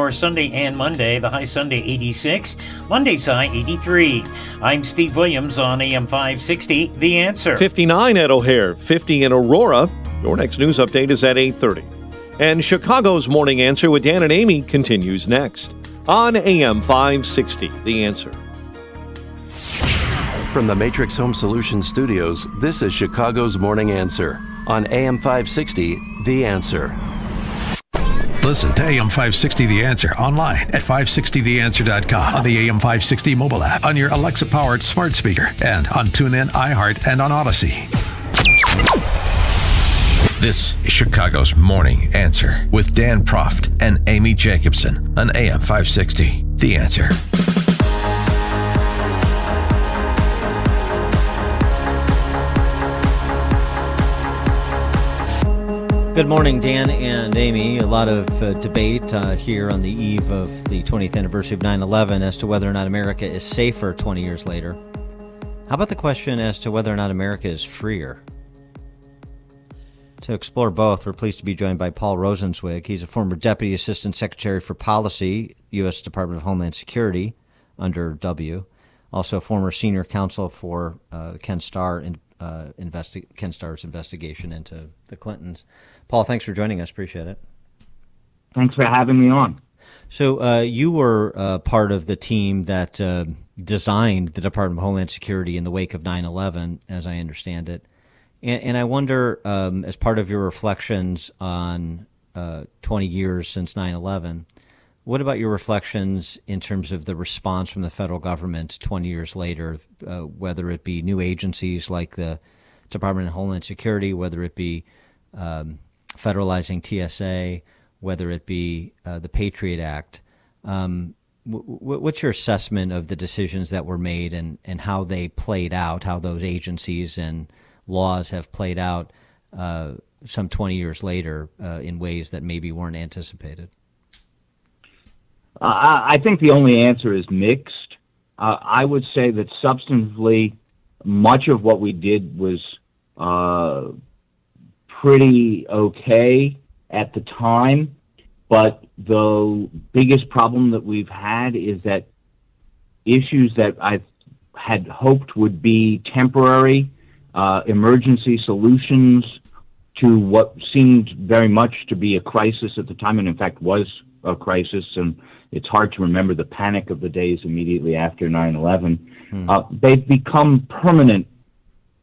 for Sunday and Monday. The high Sunday 86, Monday's high 83. I'm Steve Williams on AM 560, The Answer. 59 at O'Hare, 50 in Aurora. Your next news update is at 8:30. And Chicago's Morning Answer with Dan and Amy continues next on AM 560, The Answer. From the Matrix Home Solutions studios, this is Chicago's Morning Answer on AM 560, The Answer. Listen to AM 560 The Answer online at 560theanswer.com, on the AM 560 mobile app, on your Alexa-powered smart speaker, and on TuneIn, iHeart, and on Odyssey. This is Chicago's Morning Answer with Dan Proft and Amy Jacobson on AM 560 The Answer. Good morning, Dan and Amy. A lot of debate here on the eve of the 20th anniversary of 9/11 as to whether or not America is safer 20 years later. How about the question as to whether or not America is freer? To explore both, we're pleased to be joined by Paul Rosenzweig. He's a former Deputy Assistant Secretary for Policy, U.S. Department of Homeland Security, under W. Also a former Senior Counsel for Ken Starr's investigation into the Clintons. Paul, thanks for joining us. Appreciate it. Thanks for having me on. So you were part of the team that designed the Department of Homeland Security in the wake of 9/11, as I understand it. And I wonder, as part of your reflections on 20 years since 9/11, what about your reflections in terms of the response from the federal government 20 years later, whether it be new agencies like the Department of Homeland Security, whether it be federalizing TSA, whether it be the Patriot Act? What's your assessment of the decisions that were made and how they played out, how those agencies and laws have played out some 20 years later in ways that maybe weren't anticipated? I think the only answer is mixed. I would say that substantively, much of what we did was pretty okay at the time, but the biggest problem that we've had is that issues that I had hoped would be temporary, emergency solutions to what seemed very much to be a crisis at the time, and in fact was a crisis, and it's hard to remember the panic of the days immediately after 9/11. They've become permanent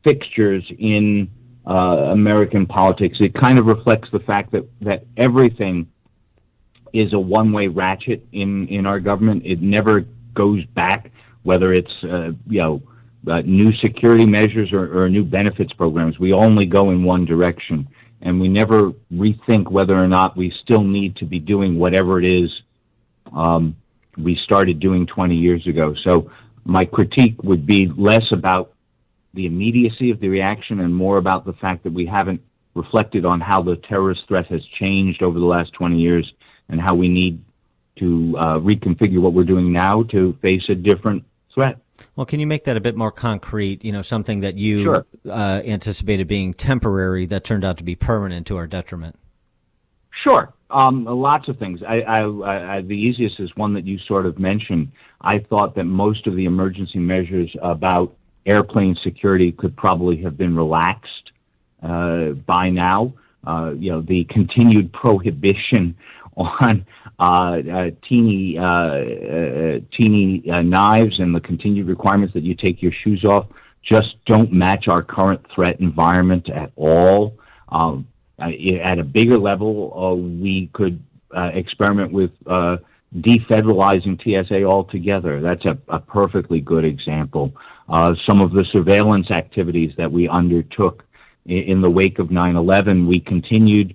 fixtures in American politics. It kind of reflects the fact that everything is a one-way ratchet in our government. It never goes back, whether it's new security measures or new benefits programs. We only go in one direction, and we never rethink whether or not we still need to be doing whatever it is we started doing 20 years ago. So my critique would be less about the immediacy of the reaction and more about the fact that we haven't reflected on how the terrorist threat has changed over the last 20 years and how we need to reconfigure what we're doing now to face a different threat. Well, can you make that a bit more concrete? Something that you Sure. Anticipated being temporary that turned out to be permanent to our detriment. Sure. Lots of things. The easiest is one that you sort of mentioned. I thought that most of the emergency measures about airplane security could probably have been relaxed by now. The continued prohibition on teeny knives and the continued requirements that you take your shoes off just don't match our current threat environment at all. At a bigger level, we could experiment with defederalizing TSA altogether. That's a perfectly good example. Some of the surveillance activities that we undertook in the wake of 9/11, we continued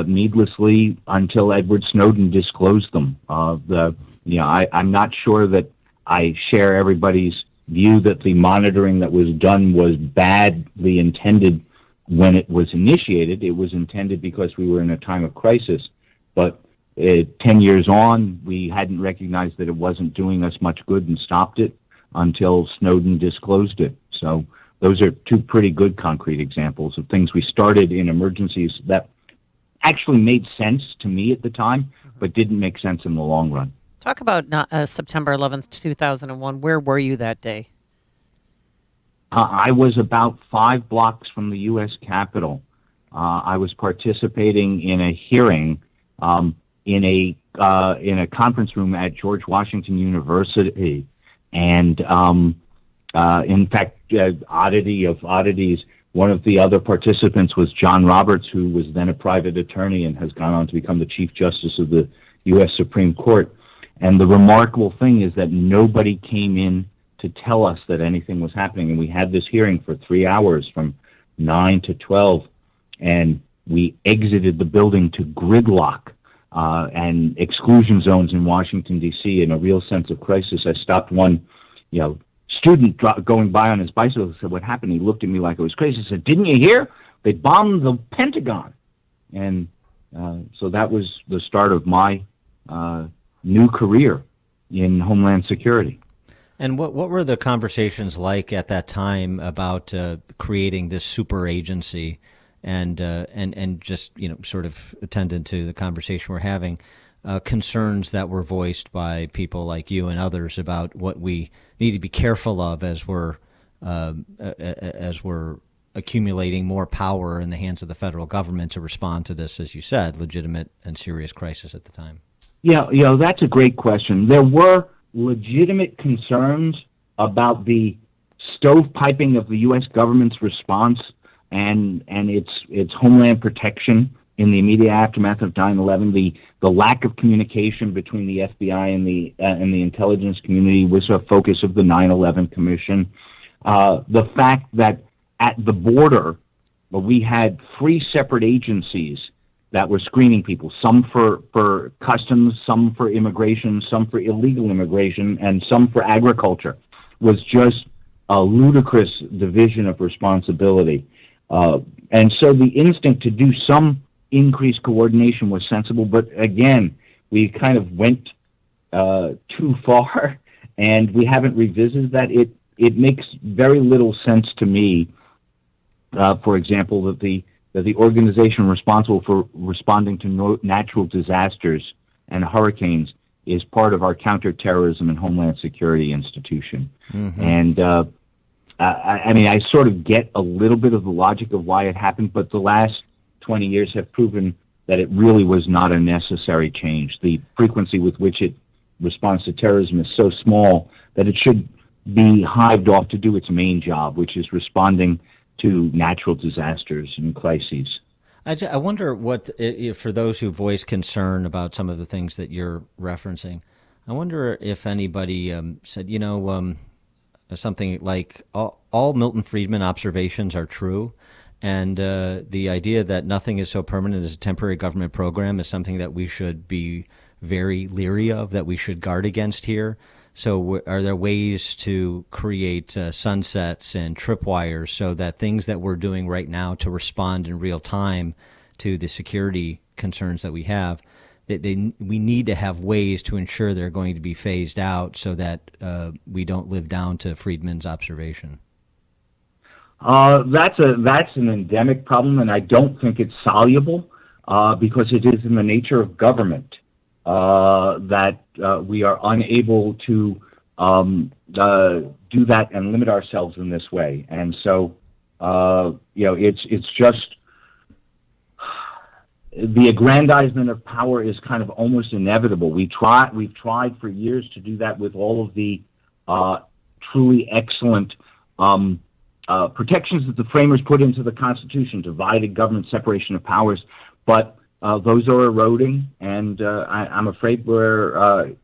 needlessly until Edward Snowden disclosed them. I'm not sure that I share everybody's view that the monitoring that was done was badly intended when it was initiated. It was intended because we were in a time of crisis, but 10 years on, we hadn't recognized that it wasn't doing us much good and stopped it until Snowden disclosed it. So those are two pretty good concrete examples of things we started in emergencies that actually made sense to me at the time, but didn't make sense in the long run. Talk about September 11th, 2001. Where were you that day? I was about 5 blocks from the U.S. Capitol. I was participating in a hearing in a conference room at George Washington University, and in fact, oddity of oddities, one of the other participants was John Roberts, who was then a private attorney and has gone on to become the Chief Justice of the U.S. Supreme Court. And the remarkable thing is that nobody came in to tell us that anything was happening. And we had this hearing for 3 hours from 9 to 12, and we exited the building to gridlock and exclusion zones in Washington, D.C. in a real sense of crisis. I stopped one, student going by on his bicycle and said, "What happened?" He looked at me like I was crazy. I said, "Didn't you hear? They bombed the Pentagon." And so that was the start of my new career in Homeland Security. And what were the conversations like at that time about creating this super agency, and just sort of attendant to the conversation we're having, concerns that were voiced by people like you and others about what we need to be careful of as we're accumulating more power in the hands of the federal government to respond to this, as you said, legitimate and serious crisis at the time? Yeah, that's a great question. There were legitimate concerns about the stovepiping of the U.S. government's response and its homeland protection in the immediate aftermath of 9/11. The lack of communication between the FBI and the intelligence community was a focus of the 9/11 Commission. The fact that at the border we had 3 separate agencies that were screening people, some for customs, some for immigration, some for illegal immigration, and some for agriculture, was just a ludicrous division of responsibility. And so the instinct to do some increased coordination was sensible, but again, we kind of went too far, and we haven't revisited that. It makes very little sense to me, for example, that the organization responsible for responding to natural disasters and hurricanes is part of our counterterrorism and homeland security institution. Mm-hmm. And I mean, I sort of get a little bit of the logic of why it happened, but the last 20 years have proven that it really was not a necessary change. The frequency with which it responds to terrorism is so small that it should be hived off to do its main job, which is responding to natural disasters and crises. I wonder what, for those who voice concern about some of the things that you're referencing, I wonder if anybody said, something like all Milton Friedman observations are true, and the idea that nothing is so permanent as a temporary government program is something that we should be very leery of, that we should guard against here. So are there ways to create sunsets and tripwires so that things that we're doing right now to respond in real time to the security concerns that we have, we need to have ways to ensure they're going to be phased out so that we don't live down to Friedman's observation? That's an endemic problem, and I don't think it's soluble because it is in the nature of government that we are unable to do that and limit ourselves in this way. And so, it's just the aggrandizement of power is kind of almost inevitable. We've tried for years to do that with all of the truly excellent protections that the framers put into the Constitution, divided government, separation of powers, but those are eroding, and I'm afraid that's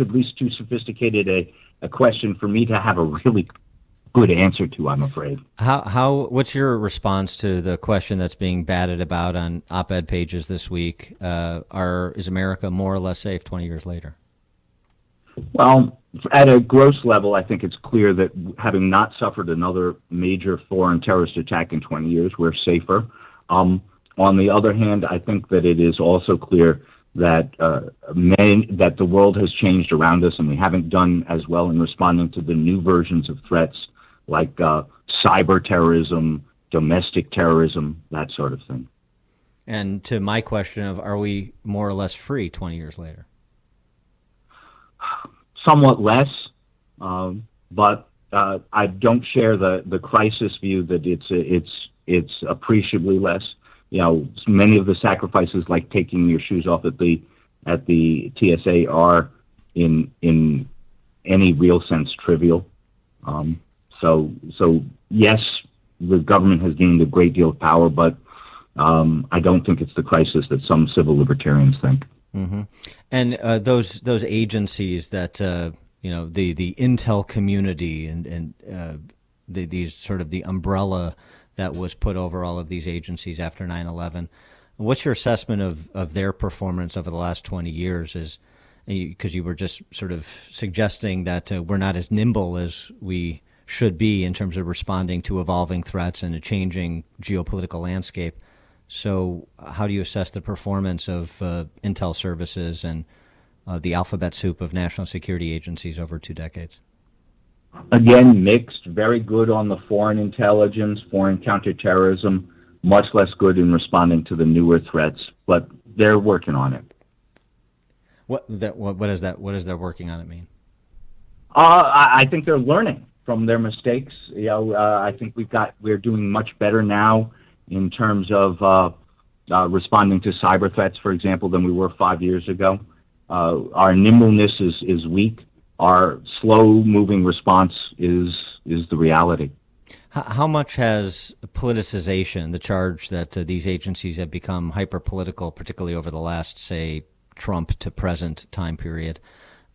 at least too sophisticated a question for me to have a really good answer to, I'm afraid. What's your response to the question that's being batted about on op-ed pages this week? Is America more or less safe 20 years later? Well, at a gross level, I think it's clear that having not suffered another major foreign terrorist attack in 20 years, we're safer. On the other hand, I think that it is also clear that that the world has changed around us, and we haven't done as well in responding to the new versions of threats like cyber terrorism, domestic terrorism, that sort of thing. And to my question of, are we more or less free 20 years later? Somewhat less, but I don't share the crisis view that it's appreciably less. Many of the sacrifices, like taking your shoes off at the TSA, are in any real sense trivial. So yes, the government has gained a great deal of power, but I don't think it's the crisis that some civil libertarians think. Mm-hmm. And those agencies that the intel community and these sort of the umbrella that was put over all of these agencies after 9/11. What's your assessment of their performance over the last 20 years? Because you were just sort of suggesting that we're not as nimble as we should be in terms of responding to evolving threats and a changing geopolitical landscape. So how do you assess the performance of intel services and the alphabet soup of national security agencies over 2 decades? Again, mixed. Very good on the foreign intelligence, foreign counterterrorism, much less good in responding to the newer threats, but they're working on it. What is that? What does they're working on it mean? I think they're learning from their mistakes. I think we're doing much better now in terms of responding to cyber threats, for example, than we were 5 years ago. Our nimbleness is weak. Our slow-moving response is the reality. How much has politicization, the charge that these agencies have become hyper-political, particularly over the last, say, Trump to present time period,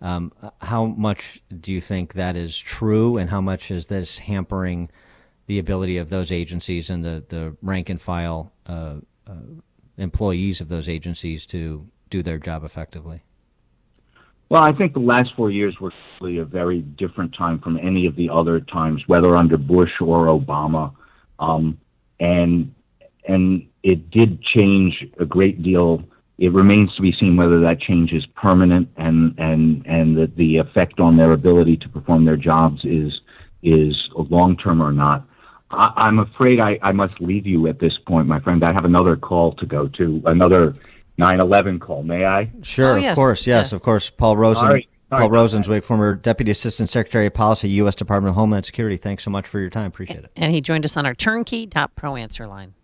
how much do you think that is true, and how much is this hampering the ability of those agencies and the rank-and-file employees of those agencies to do their job effectively? Well, I think the last 4 years were really a very different time from any of the other times, whether under Bush or Obama, and it did change a great deal. It remains to be seen whether that change is permanent and that the effect on their ability to perform their jobs is long-term or not. I'm afraid I must leave you at this point, my friend. I have another call to go to, another 9/11 call. May I? Sure, yes. Of course, yes, of course. Paul Rosenzweig, former Deputy Assistant Secretary of Policy, U.S. Department of Homeland Security. Thanks so much for your time. Appreciate it. And he joined us on our turnkey.pro answer line.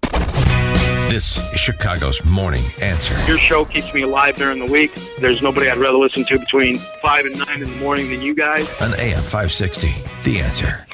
This is Chicago's Morning Answer. Your show keeps me alive during the week. There's nobody I'd rather listen to between 5 and 9 in the morning than you guys. On AM 560, The Answer.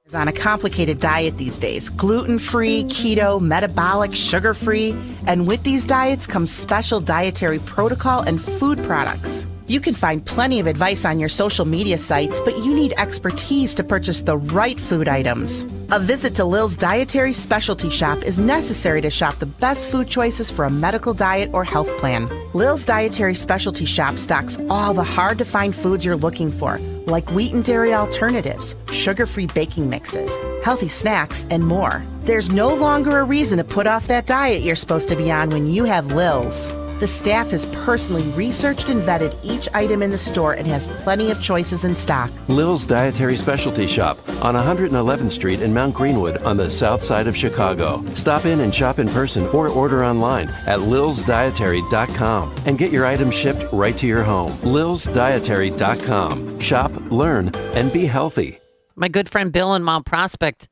Is on a complicated diet these days. Gluten-free, keto, metabolic, sugar-free. And with these diets comes special dietary protocol and food products. You can find plenty of advice on your social media sites, but you need expertise to purchase the right food items. A visit to Lill's Dietary Specialty Shop is necessary to shop the best food choices for a medical diet or health plan. Lill's Dietary Specialty Shop stocks all the hard-to-find foods you're looking for, like wheat and dairy alternatives, sugar-free baking mixes, healthy snacks, and more. There's no longer a reason to put off that diet you're supposed to be on when you have Lill's. The staff has personally researched and vetted each item in the store and has plenty of choices in stock. Lill's Dietary Specialty Shop on 111th Street in Mount Greenwood on the south side of Chicago. Stop in and shop in person or order online at lillsdietary.com and get your items shipped right to your home. lillsdietary.com. Shop, learn, and be healthy. My good friend Bill in Mount Prospect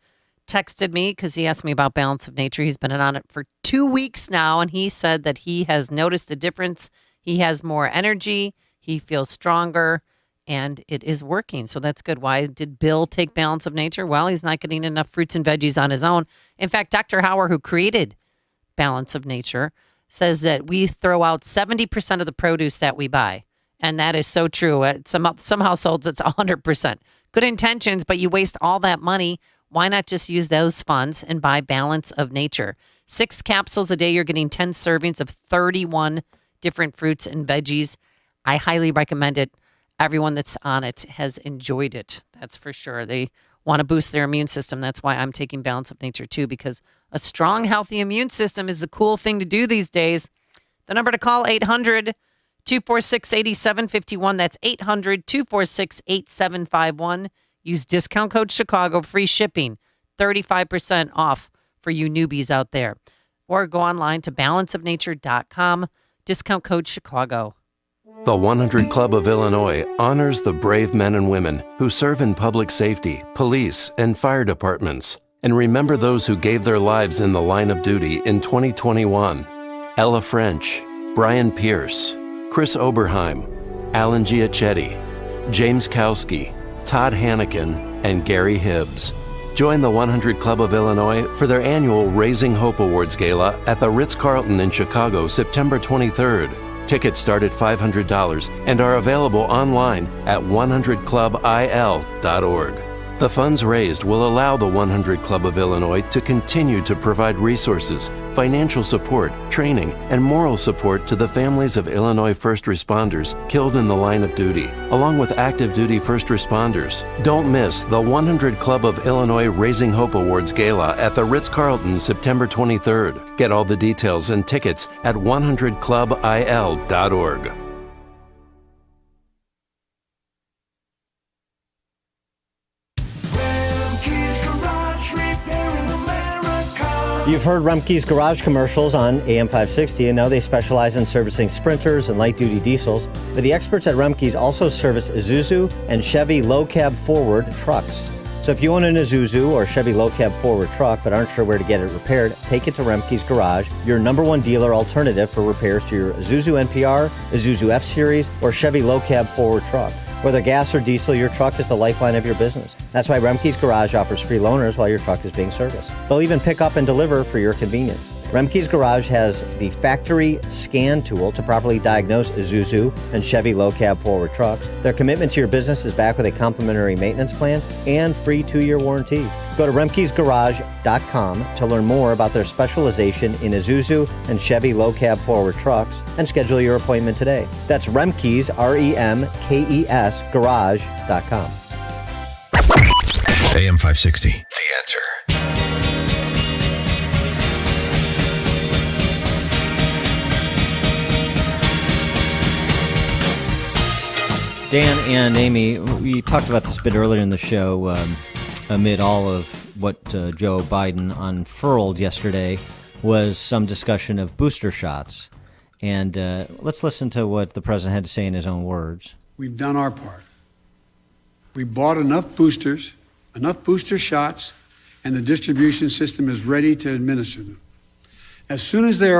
texted me because he asked me about Balance of Nature. He's been on it for 2 weeks now, and he said that he has noticed a difference. He has more energy, he feels stronger, and it is working. So that's good. Why did Bill take Balance of Nature? Well, he's not getting enough fruits and veggies on his own. In fact, Dr. Hauer, who created Balance of Nature, says that we throw out 70% of the produce that we buy. And that is so true. At some households, it's 100%. Good intentions, but you waste all that money. Why not just use those funds and buy Balance of Nature? 6 capsules a day, you're getting 10 servings of 31 different fruits and veggies. I highly recommend it. Everyone that's on it has enjoyed it. That's for sure. They want to boost their immune system. That's why I'm taking Balance of Nature too, because a strong, healthy immune system is a cool thing to do these days. The number to call, 800-246-8751. That's 800-246-8751. Use discount code Chicago, free shipping. 35% off for you newbies out there. Or go online to balanceofnature.com, discount code Chicago. The 100 Club of Illinois honors the brave men and women who serve in public safety, police, and fire departments, and remember those who gave their lives in the line of duty in 2021. Ella French, Brian Pierce, Chris Oberheim, Alan Giacchetti, James Kowski, Todd Hannikin, and Gary Hibbs. Join the 100 Club of Illinois for their annual Raising Hope Awards Gala at the Ritz-Carlton in Chicago, September 23rd. Tickets start at $500 and are available online at 100clubil.org. The funds raised will allow the 100 Club of Illinois to continue to provide resources, financial support, training, and moral support to the families of Illinois first responders killed in the line of duty, along with active duty first responders. Don't miss the 100 Club of Illinois Raising Hope Awards Gala at the Ritz-Carlton, September 23rd. Get all the details and tickets at 100clubil.org. You've heard Remkes Garage commercials on AM 560, and now they specialize in servicing Sprinters and light-duty diesels. But the experts at Remkes also service Isuzu and Chevy low-cab forward trucks. So if you own an Isuzu or Chevy low-cab forward truck but aren't sure where to get it repaired, take it to Remkes Garage, your #1 dealer alternative for repairs to your Isuzu NPR, Isuzu F-Series, or Chevy low-cab forward truck. Whether gas or diesel, your truck is the lifeline of your business. That's why Remkes Garage offers free loaners while your truck is being serviced. They'll even pick up and deliver for your convenience. Remkes Garage has the factory scan tool to properly diagnose Isuzu and Chevy low-cab forward trucks. Their commitment to your business is backed with a complimentary maintenance plan and free 2-year warranty. Go to remkesgarage.com to learn more about their specialization in Isuzu and Chevy low-cab forward trucks and schedule your appointment today. That's Remkes, REMKES, garage.com. AM 560, The Answer. Dan and Amy, we talked about this a bit earlier in the show. Amid all of what Joe Biden unfurled yesterday was some discussion of booster shots. And let's listen to what the president had to say in his own words. We've done our part. We bought enough booster shots, and the distribution system is ready to administer them. As soon as they are